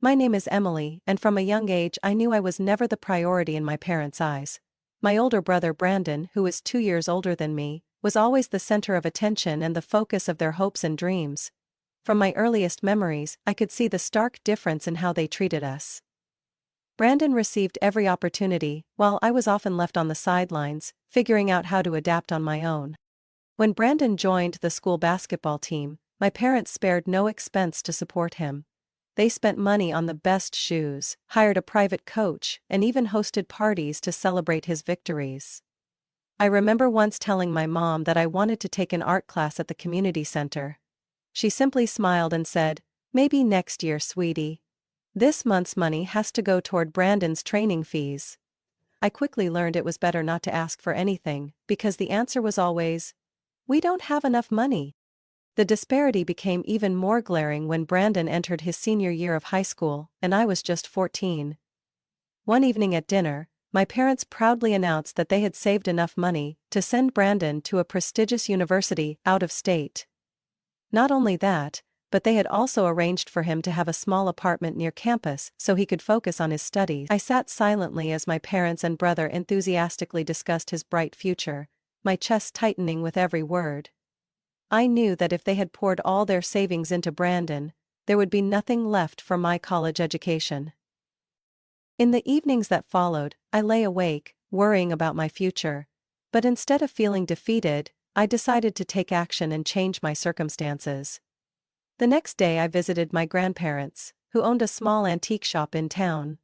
My name is Emily, and from a young age I knew I was never the priority in my parents' eyes. My older brother Brandon, who is 2 years older than me, was always the center of attention and the focus of their hopes and dreams. From my earliest memories, I could see the stark difference in how they treated us. Brandon received every opportunity, while I was often left on the sidelines, figuring out how to adapt on my own. When Brandon joined the school basketball team, my parents spared no expense to support him. They spent money on the best shoes, hired a private coach, and even hosted parties to celebrate his victories. I remember once telling my mom that I wanted to take an art class at the community center. She simply smiled and said, "Maybe next year, sweetie. This month's money has to go toward Brandon's training fees." I quickly learned it was better not to ask for anything, because the answer was always, "We don't have enough money." The disparity became even more glaring when Brandon entered his senior year of high school, and I was just 14. One evening at dinner, my parents proudly announced that they had saved enough money to send Brandon to a prestigious university out of state. Not only that, but they had also arranged for him to have a small apartment near campus so he could focus on his studies. I sat silently as my parents and brother enthusiastically discussed his bright future, my chest tightening with every word. I knew that if they had poured all their savings into Brandon, there would be nothing left for my college education. In the evenings that followed, I lay awake, worrying about my future. But instead of feeling defeated, I decided to take action and change my circumstances. The next day I visited my grandparents, who owned a small antique shop in town.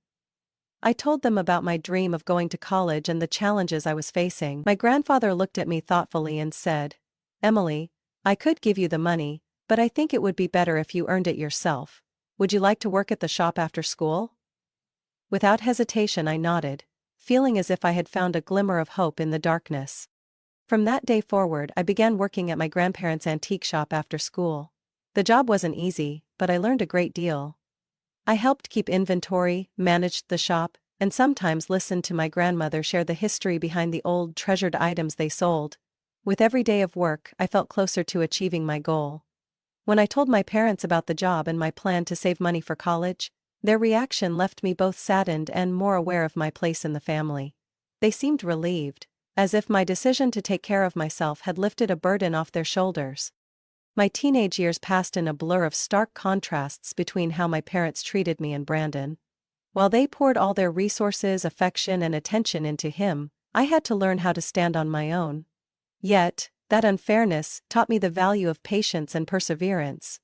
I told them about my dream of going to college and the challenges I was facing. My grandfather looked at me thoughtfully and said, "Emily, I could give you the money, but I think it would be better if you earned it yourself. Would you like to work at the shop after school?" Without hesitation I nodded, feeling as if I had found a glimmer of hope in the darkness. From that day forward I began working at my grandparents' antique shop after school. The job wasn't easy, but I learned a great deal. I helped keep inventory, managed the shop, and sometimes listened to my grandmother share the history behind the old treasured items they sold. With every day of work, I felt closer to achieving my goal. When I told my parents about the job and my plan to save money for college, their reaction left me both saddened and more aware of my place in the family. They seemed relieved, as if my decision to take care of myself had lifted a burden off their shoulders. My teenage years passed in a blur of stark contrasts between how my parents treated me and Brandon. While they poured all their resources, affection, and attention into him, I had to learn how to stand on my own. Yet, that unfairness taught me the value of patience and perseverance.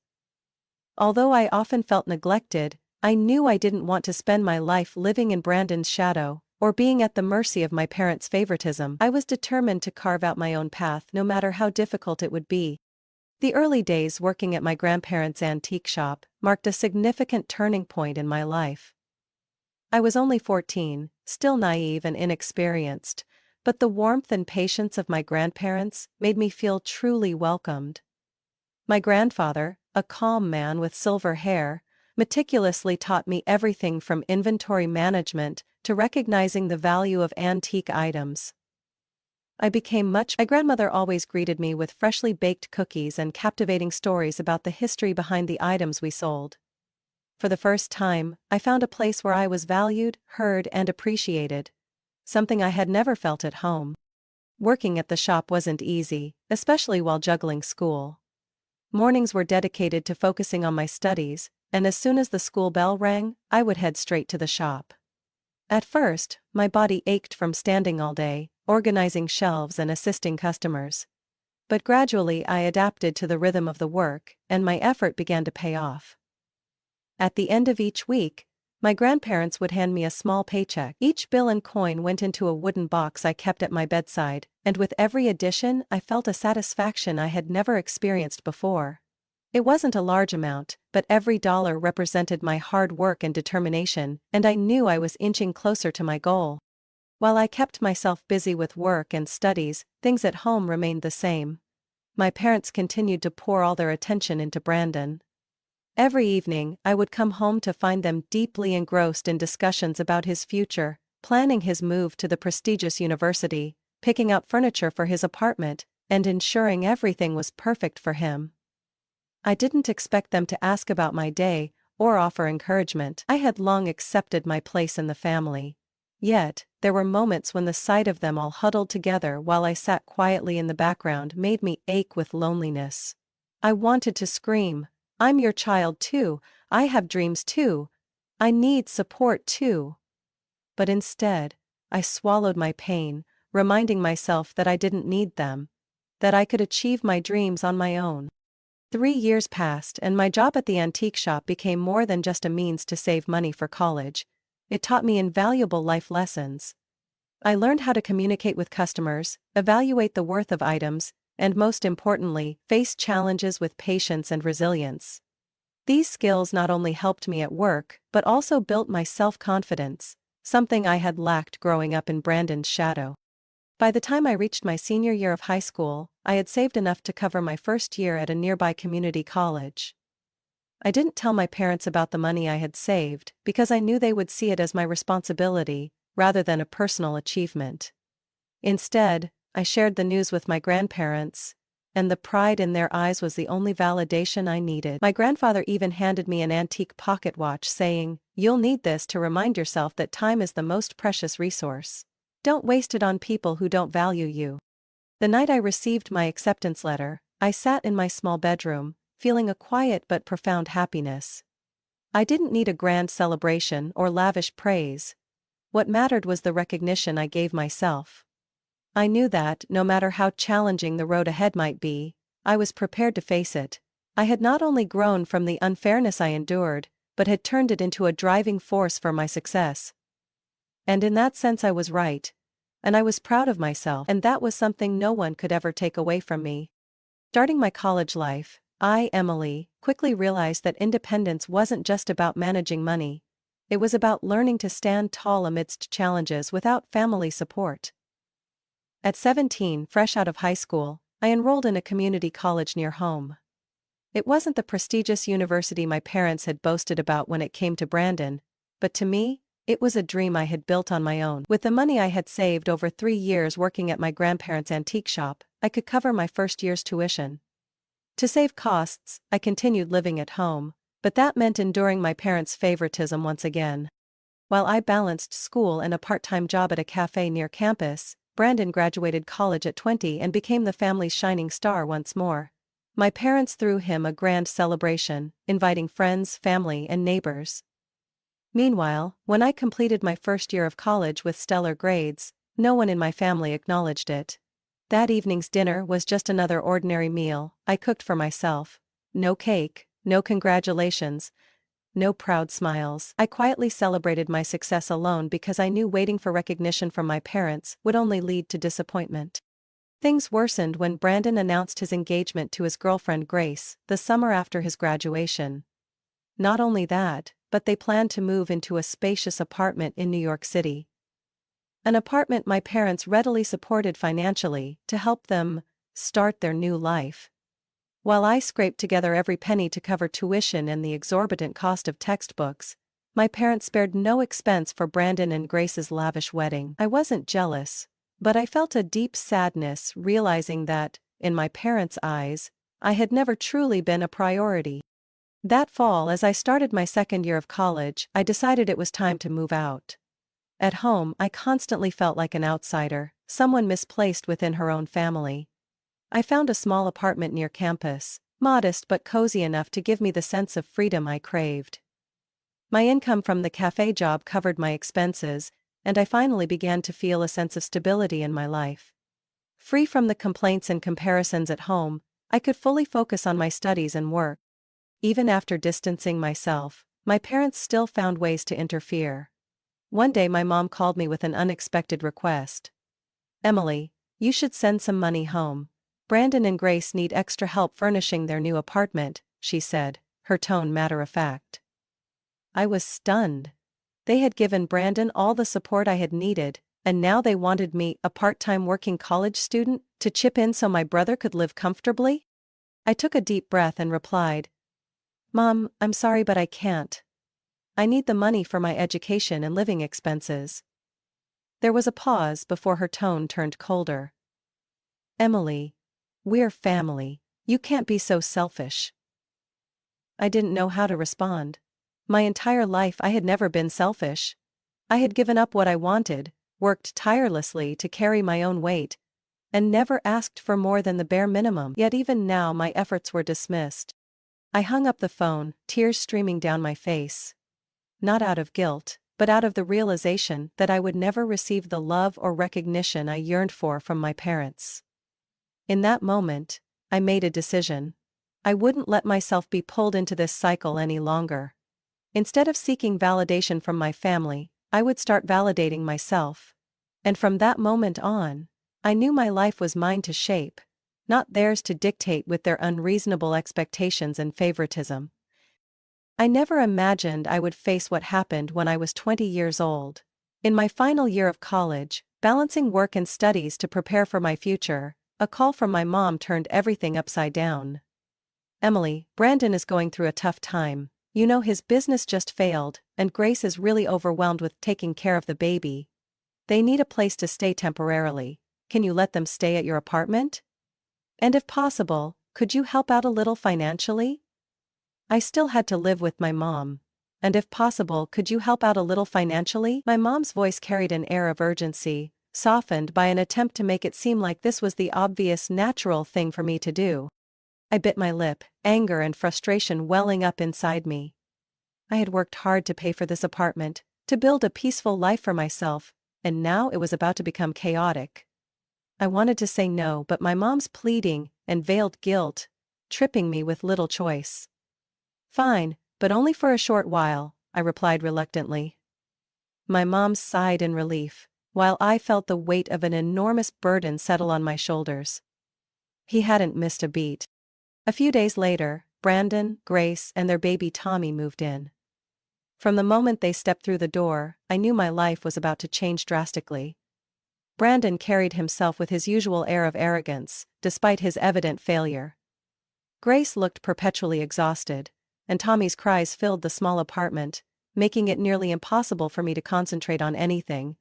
Although I often felt neglected, I knew I didn't want to spend my life living in Brandon's shadow, or being at the mercy of my parents' favoritism. I was determined to carve out my own path no matter how difficult it would be. The early days working at my grandparents' antique shop marked a significant turning point in my life. I was only 14, still naive and inexperienced, but the warmth and patience of my grandparents made me feel truly welcomed. My grandfather, a calm man with silver hair, meticulously taught me everything from inventory management to recognizing the value of antique items. My grandmother always greeted me with freshly baked cookies and captivating stories about the history behind the items we sold. For the first time, I found a place where I was valued, heard, and appreciated. Something I had never felt at home. Working at the shop wasn't easy, especially while juggling school. Mornings were dedicated to focusing on my studies, and as soon as the school bell rang, I would head straight to the shop. At first, my body ached from standing all day, organizing shelves and assisting customers. But gradually I adapted to the rhythm of the work, and my effort began to pay off. At the end of each week, my grandparents would hand me a small paycheck. Each bill and coin went into a wooden box I kept at my bedside, and with every addition I felt a satisfaction I had never experienced before. It wasn't a large amount, but every dollar represented my hard work and determination, and I knew I was inching closer to my goal. While I kept myself busy with work and studies, things at home remained the same. My parents continued to pour all their attention into Brandon. Every evening, I would come home to find them deeply engrossed in discussions about his future, planning his move to the prestigious university, picking out furniture for his apartment, and ensuring everything was perfect for him. I didn't expect them to ask about my day, or offer encouragement. I had long accepted my place in the family. Yet, there were moments when the sight of them all huddled together while I sat quietly in the background made me ache with loneliness. I wanted to scream, "I'm your child too, I have dreams too, I need support too." But instead, I swallowed my pain, reminding myself that I didn't need them, that I could achieve my dreams on my own. 3 years passed and my job at the antique shop became more than just a means to save money for college. It taught me invaluable life lessons. I learned how to communicate with customers, evaluate the worth of items, and most importantly, face challenges with patience and resilience. These skills not only helped me at work, but also built my self-confidence, something I had lacked growing up in Brandon's shadow. By the time I reached my senior year of high school, I had saved enough to cover my first year at a nearby community college. I didn't tell my parents about the money I had saved because I knew they would see it as my responsibility, rather than a personal achievement. Instead, I shared the news with my grandparents, and the pride in their eyes was the only validation I needed. My grandfather even handed me an antique pocket watch saying, "You'll need this to remind yourself that time is the most precious resource. Don't waste it on people who don't value you." The night I received my acceptance letter, I sat in my small bedroom, feeling a quiet but profound happiness. I didn't need a grand celebration or lavish praise. What mattered was the recognition I gave myself. I knew that, no matter how challenging the road ahead might be, I was prepared to face it. I had not only grown from the unfairness I endured, but had turned it into a driving force for my success. And in that sense I was right. And I was proud of myself, and that was something no one could ever take away from me. Starting my college life, I, Emily, quickly realized that independence wasn't just about managing money. It was about learning to stand tall amidst challenges without family support. At 17, fresh out of high school, I enrolled in a community college near home. It wasn't the prestigious university my parents had boasted about when it came to Brandon, but to me, it was a dream I had built on my own. With the money I had saved over 3 years working at my grandparents' antique shop, I could cover my first year's tuition. To save costs, I continued living at home, but that meant enduring my parents' favoritism once again. While I balanced school and a part-time job at a cafe near campus, Brandon graduated college at 20 and became the family's shining star once more. My parents threw him a grand celebration, inviting friends, family, and neighbors. Meanwhile, when I completed my first year of college with stellar grades, no one in my family acknowledged it. That evening's dinner was just another ordinary meal I cooked for myself. No cake, no congratulations, no proud smiles. I quietly celebrated my success alone because I knew waiting for recognition from my parents would only lead to disappointment. Things worsened when Brandon announced his engagement to his girlfriend Grace the summer after his graduation. Not only that, but they planned to move into a spacious apartment in New York City. An apartment my parents readily supported financially to help them start their new life. While I scraped together every penny to cover tuition and the exorbitant cost of textbooks, my parents spared no expense for Brandon and Grace's lavish wedding. I wasn't jealous, but I felt a deep sadness realizing that, in my parents' eyes, I had never truly been a priority. That fall, as I started my second year of college, I decided it was time to move out. At home, I constantly felt like an outsider, someone misplaced within her own family. I found a small apartment near campus, modest but cozy enough to give me the sense of freedom I craved. My income from the cafe job covered my expenses, and I finally began to feel a sense of stability in my life. Free from the complaints and comparisons at home, I could fully focus on my studies and work. Even after distancing myself, my parents still found ways to interfere. One day my mom called me with an unexpected request. "Emily, you should send some money home. Brandon and Grace need extra help furnishing their new apartment," she said, her tone matter-of-fact. I was stunned. They had given Brandon all the support I had needed, and now they wanted me, a part-time working college student, to chip in so my brother could live comfortably? I took a deep breath and replied, "Mom, I'm sorry but I can't. I need the money for my education and living expenses." There was a pause before her tone turned colder. "Emily, we're family. You can't be so selfish." I didn't know how to respond. My entire life I had never been selfish. I had given up what I wanted, worked tirelessly to carry my own weight, and never asked for more than the bare minimum. Yet even now my efforts were dismissed. I hung up the phone, tears streaming down my face. Not out of guilt, but out of the realization that I would never receive the love or recognition I yearned for from my parents. In that moment, I made a decision. I wouldn't let myself be pulled into this cycle any longer. Instead of seeking validation from my family, I would start validating myself. And from that moment on, I knew my life was mine to shape, not theirs to dictate with their unreasonable expectations and favoritism. I never imagined I would face what happened when I was 20 years old. In my final year of college, balancing work and studies to prepare for my future, a call from my mom turned everything upside down. "Emily, Brandon is going through a tough time. You know, his business just failed, and Grace is really overwhelmed with taking care of the baby. They need a place to stay temporarily. Can you let them stay at your apartment? And if possible, could you help out a little financially?" I still had to live with my mom. "And if possible, could you help out a little financially?" My mom's voice carried an air of urgency, softened by an attempt to make it seem like this was the obvious, natural thing for me to do. I bit my lip, anger and frustration welling up inside me. I had worked hard to pay for this apartment, to build a peaceful life for myself, and now it was about to become chaotic. I wanted to say no, but my mom's pleading and veiled guilt, tripping me with little choice. "Fine, but only for a short while," I replied reluctantly. My mom sighed in relief, while I felt the weight of an enormous burden settle on my shoulders. He hadn't missed a beat. A few days later, Brandon, Grace, and their baby Tommy moved in. From the moment they stepped through the door, I knew my life was about to change drastically. Brandon carried himself with his usual air of arrogance, despite his evident failure. Grace looked perpetually exhausted, and Tommy's cries filled the small apartment, making it nearly impossible for me to concentrate on anything.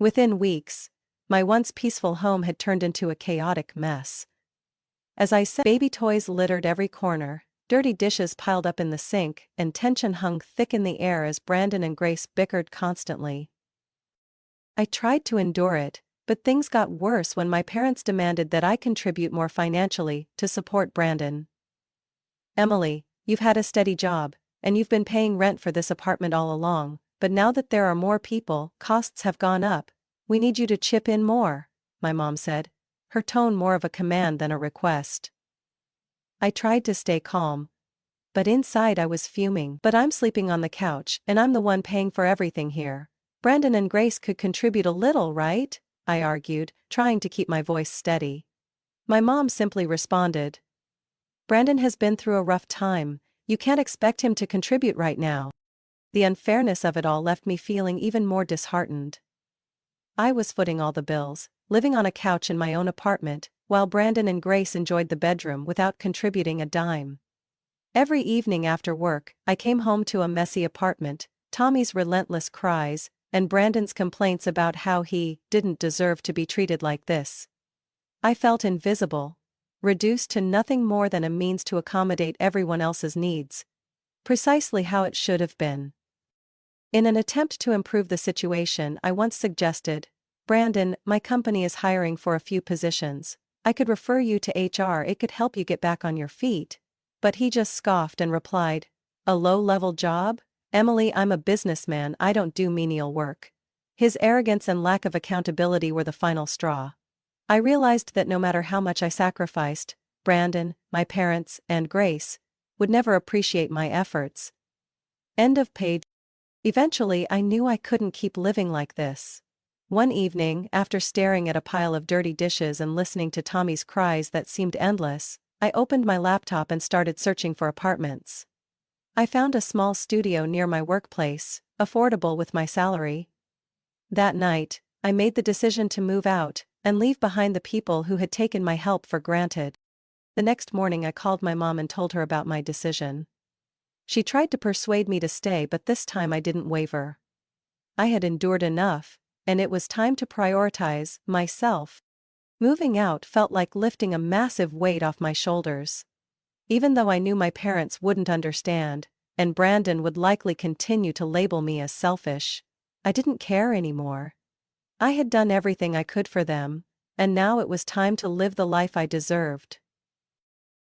Within weeks, my once peaceful home had turned into a chaotic mess. As I said, baby toys littered every corner, dirty dishes piled up in the sink, and tension hung thick in the air as Brandon and Grace bickered constantly. I tried to endure it, but things got worse when my parents demanded that I contribute more financially to support Brandon. "Emily, you've had a steady job, and you've been paying rent for this apartment all along, but now that there are more people, costs have gone up. We need you to chip in more," my mom said, her tone more of a command than a request. I tried to stay calm, but inside I was fuming. "But I'm sleeping on the couch, and I'm the one paying for everything here. Brandon and Grace could contribute a little, right?" I argued, trying to keep my voice steady. My mom simply responded, "Brandon has been through a rough time. You can't expect him to contribute right now." The unfairness of it all left me feeling even more disheartened. I was footing all the bills, living on a couch in my own apartment, while Brandon and Grace enjoyed the bedroom without contributing a dime. Every evening after work, I came home to a messy apartment, Tommy's relentless cries, and Brandon's complaints about how he didn't deserve to be treated like this. I felt invisible, reduced to nothing more than a means to accommodate everyone else's needs. Precisely how it should have been. In an attempt to improve the situation, I once suggested, "Brandon, my company is hiring for a few positions. I could refer you to HR, it could help you get back on your feet." But he just scoffed and replied, "A low-level job? Emily, I'm a businessman, I don't do menial work." His arrogance and lack of accountability were the final straw. I realized that no matter how much I sacrificed, Brandon, my parents, and Grace would never appreciate my efforts. End of page. Eventually, I knew I couldn't keep living like this. One evening, after staring at a pile of dirty dishes and listening to Tommy's cries that seemed endless, I opened my laptop and started searching for apartments. I found a small studio near my workplace, affordable with my salary. That night, I made the decision to move out and leave behind the people who had taken my help for granted. The next morning I called my mom and told her about my decision. She tried to persuade me to stay, but this time I didn't waver. I had endured enough, and it was time to prioritize myself. Moving out felt like lifting a massive weight off my shoulders. Even though I knew my parents wouldn't understand, and Brandon would likely continue to label me as selfish. I didn't care anymore. I had done everything I could for them, and now it was time to live the life I deserved.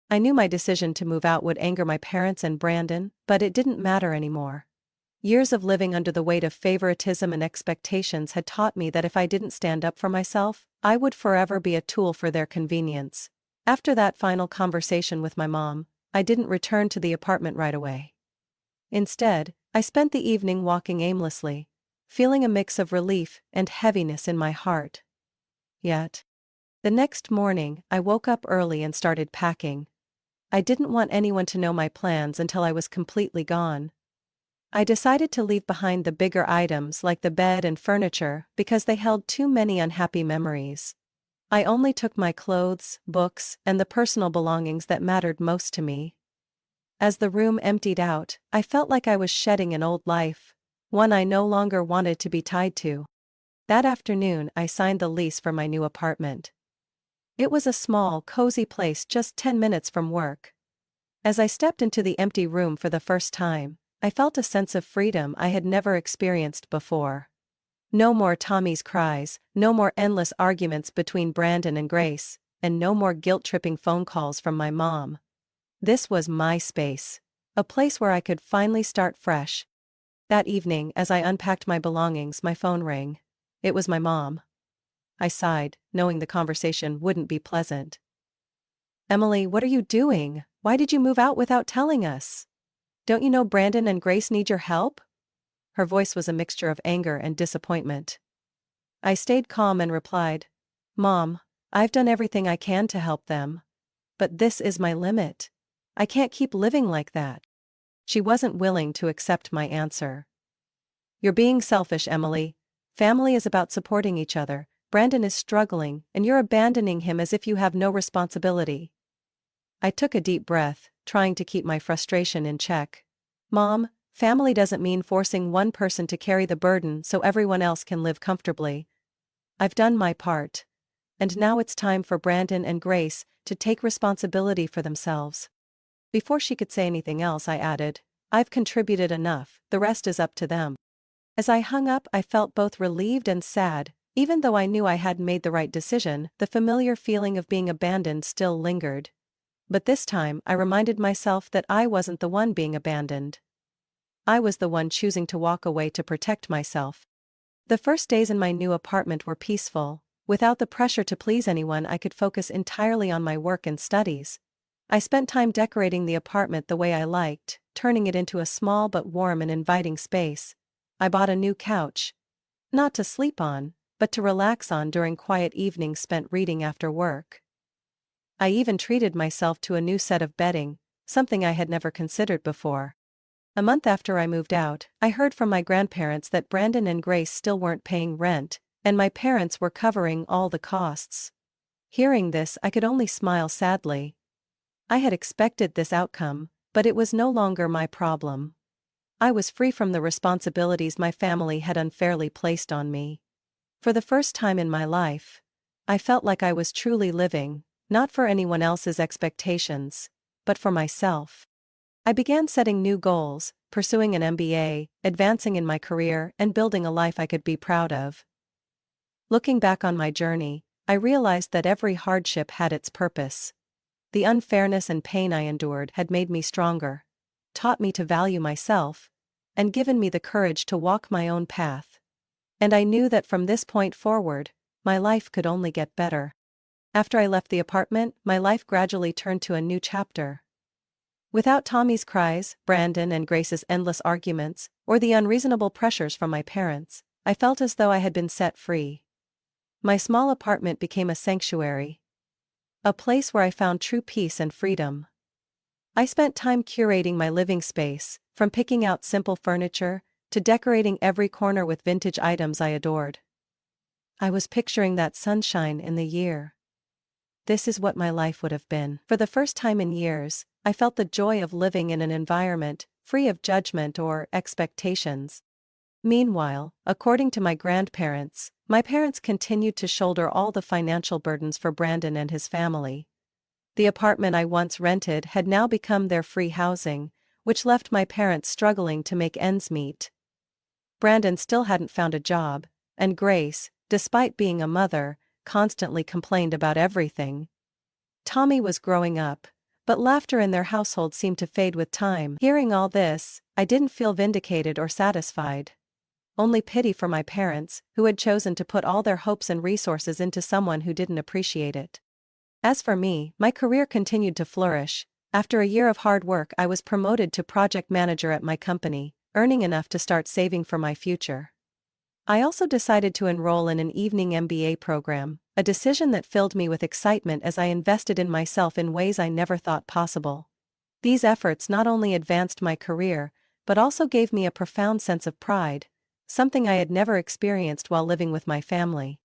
I knew my decision to move out would anger my parents and Brandon, but it didn't matter anymore. Years of living under the weight of favoritism and expectations had taught me that if I didn't stand up for myself, I would forever be a tool for their convenience. After that final conversation with my mom, I didn't return to the apartment right away. Instead, I spent the evening walking aimlessly, feeling a mix of relief and heaviness in my heart. Yet, the next morning, I woke up early and started packing. I didn't want anyone to know my plans until I was completely gone. I decided to leave behind the bigger items like the bed and furniture because they held too many unhappy memories. I only took my clothes, books, and the personal belongings that mattered most to me. As the room emptied out, I felt like I was shedding an old life, one I no longer wanted to be tied to. That afternoon, I signed the lease for my new apartment. It was a small, cozy place just 10 minutes from work. As I stepped into the empty room for the first time, I felt a sense of freedom I had never experienced before. No more Tommy's cries, no more endless arguments between Brandon and Grace, and no more guilt-tripping phone calls from my mom. This was my space, a place where I could finally start fresh. That evening, as I unpacked my belongings, my phone rang. It was my mom. I sighed, knowing the conversation wouldn't be pleasant. "Emily, what are you doing? Why did you move out without telling us? Don't you know Brandon and Grace need your help?" Her voice was a mixture of anger and disappointment. I stayed calm and replied, "Mom, I've done everything I can to help them. But this is my limit. I can't keep living like that." She wasn't willing to accept my answer. "You're being selfish, Emily. Family is about supporting each other. Brandon is struggling, and you're abandoning him as if you have no responsibility." I took a deep breath, trying to keep my frustration in check. "Mom, family doesn't mean forcing one person to carry the burden so everyone else can live comfortably. I've done my part. And now it's time for Brandon and Grace to take responsibility for themselves." Before she could say anything else, I added, "I've contributed enough, the rest is up to them." As I hung up, I felt both relieved and sad. Even though I knew I had made the right decision, the familiar feeling of being abandoned still lingered. But this time, I reminded myself that I wasn't the one being abandoned. I was the one choosing to walk away to protect myself. The first days in my new apartment were peaceful. Without the pressure to please anyone, I could focus entirely on my work and studies. I spent time decorating the apartment the way I liked, turning it into a small but warm and inviting space. I bought a new couch. Not to sleep on, but to relax on during quiet evenings spent reading after work. I even treated myself to a new set of bedding, something I had never considered before. A month after I moved out, I heard from my grandparents that Brandon and Grace still weren't paying rent, and my parents were covering all the costs. Hearing this, I could only smile sadly. I had expected this outcome, but it was no longer my problem. I was free from the responsibilities my family had unfairly placed on me. For the first time in my life, I felt like I was truly living, not for anyone else's expectations, but for myself. I began setting new goals, pursuing an MBA, advancing in my career, and building a life I could be proud of. Looking back on my journey, I realized that every hardship had its purpose. The unfairness and pain I endured had made me stronger, taught me to value myself, and given me the courage to walk my own path. And I knew that from this point forward, my life could only get better. After I left the apartment, my life gradually turned to a new chapter. Without Tommy's cries, Brandon and Grace's endless arguments, or the unreasonable pressures from my parents, I felt as though I had been set free. My small apartment became a sanctuary. A place where I found true peace and freedom. I spent time curating my living space, from picking out simple furniture, to decorating every corner with vintage items I adored. I was picturing that sunshine in the year. This is what my life would have been. For the first time in years, I felt the joy of living in an environment free of judgment or expectations. Meanwhile, according to my grandparents, my parents continued to shoulder all the financial burdens for Brandon and his family. The apartment I once rented had now become their free housing, which left my parents struggling to make ends meet. Brandon still hadn't found a job, and Grace, despite being a mother, constantly complained about everything. Tommy was growing up, but laughter in their household seemed to fade with time. Hearing all this, I didn't feel vindicated or satisfied. Only pity for my parents, who had chosen to put all their hopes and resources into someone who didn't appreciate it. As for me, my career continued to flourish. After a year of hard work, I was promoted to project manager at my company, earning enough to start saving for my future. I also decided to enroll in an evening MBA program, a decision that filled me with excitement as I invested in myself in ways I never thought possible. These efforts not only advanced my career, but also gave me a profound sense of pride, something I had never experienced while living with my family.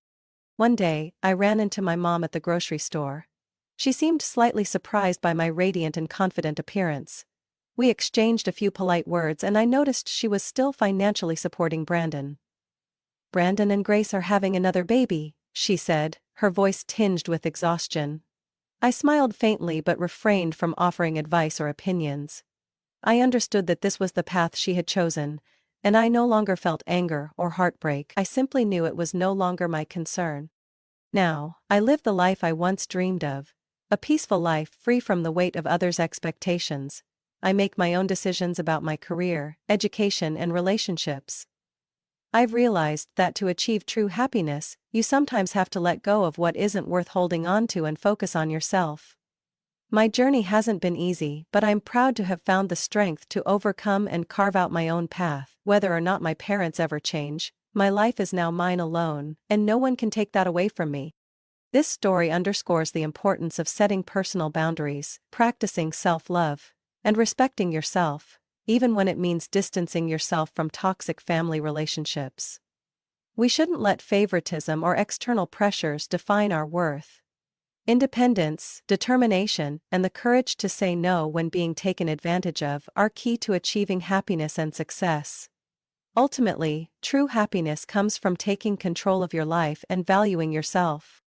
One day, I ran into my mom at the grocery store. She seemed slightly surprised by my radiant and confident appearance. We exchanged a few polite words and I noticed she was still financially supporting Brandon. "Brandon and Grace are having another baby," she said, her voice tinged with exhaustion. I smiled faintly but refrained from offering advice or opinions. I understood that this was the path she had chosen, and I no longer felt anger or heartbreak. I simply knew it was no longer my concern. Now, I live the life I once dreamed of, a peaceful life free from the weight of others' expectations. I make my own decisions about my career, education, and relationships. I've realized that to achieve true happiness, you sometimes have to let go of what isn't worth holding on to and focus on yourself. My journey hasn't been easy, but I'm proud to have found the strength to overcome and carve out my own path. Whether or not my parents ever change, my life is now mine alone, and no one can take that away from me. This story underscores the importance of setting personal boundaries, practicing self-love, and respecting yourself, even when it means distancing yourself from toxic family relationships. We shouldn't let favoritism or external pressures define our worth. Independence, determination, and the courage to say no when being taken advantage of are key to achieving happiness and success. Ultimately, true happiness comes from taking control of your life and valuing yourself.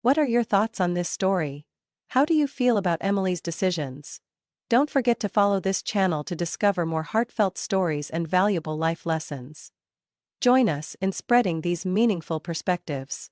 What are your thoughts on this story? How do you feel about Emily's decisions? Don't forget to follow this channel to discover more heartfelt stories and valuable life lessons. Join us in spreading these meaningful perspectives.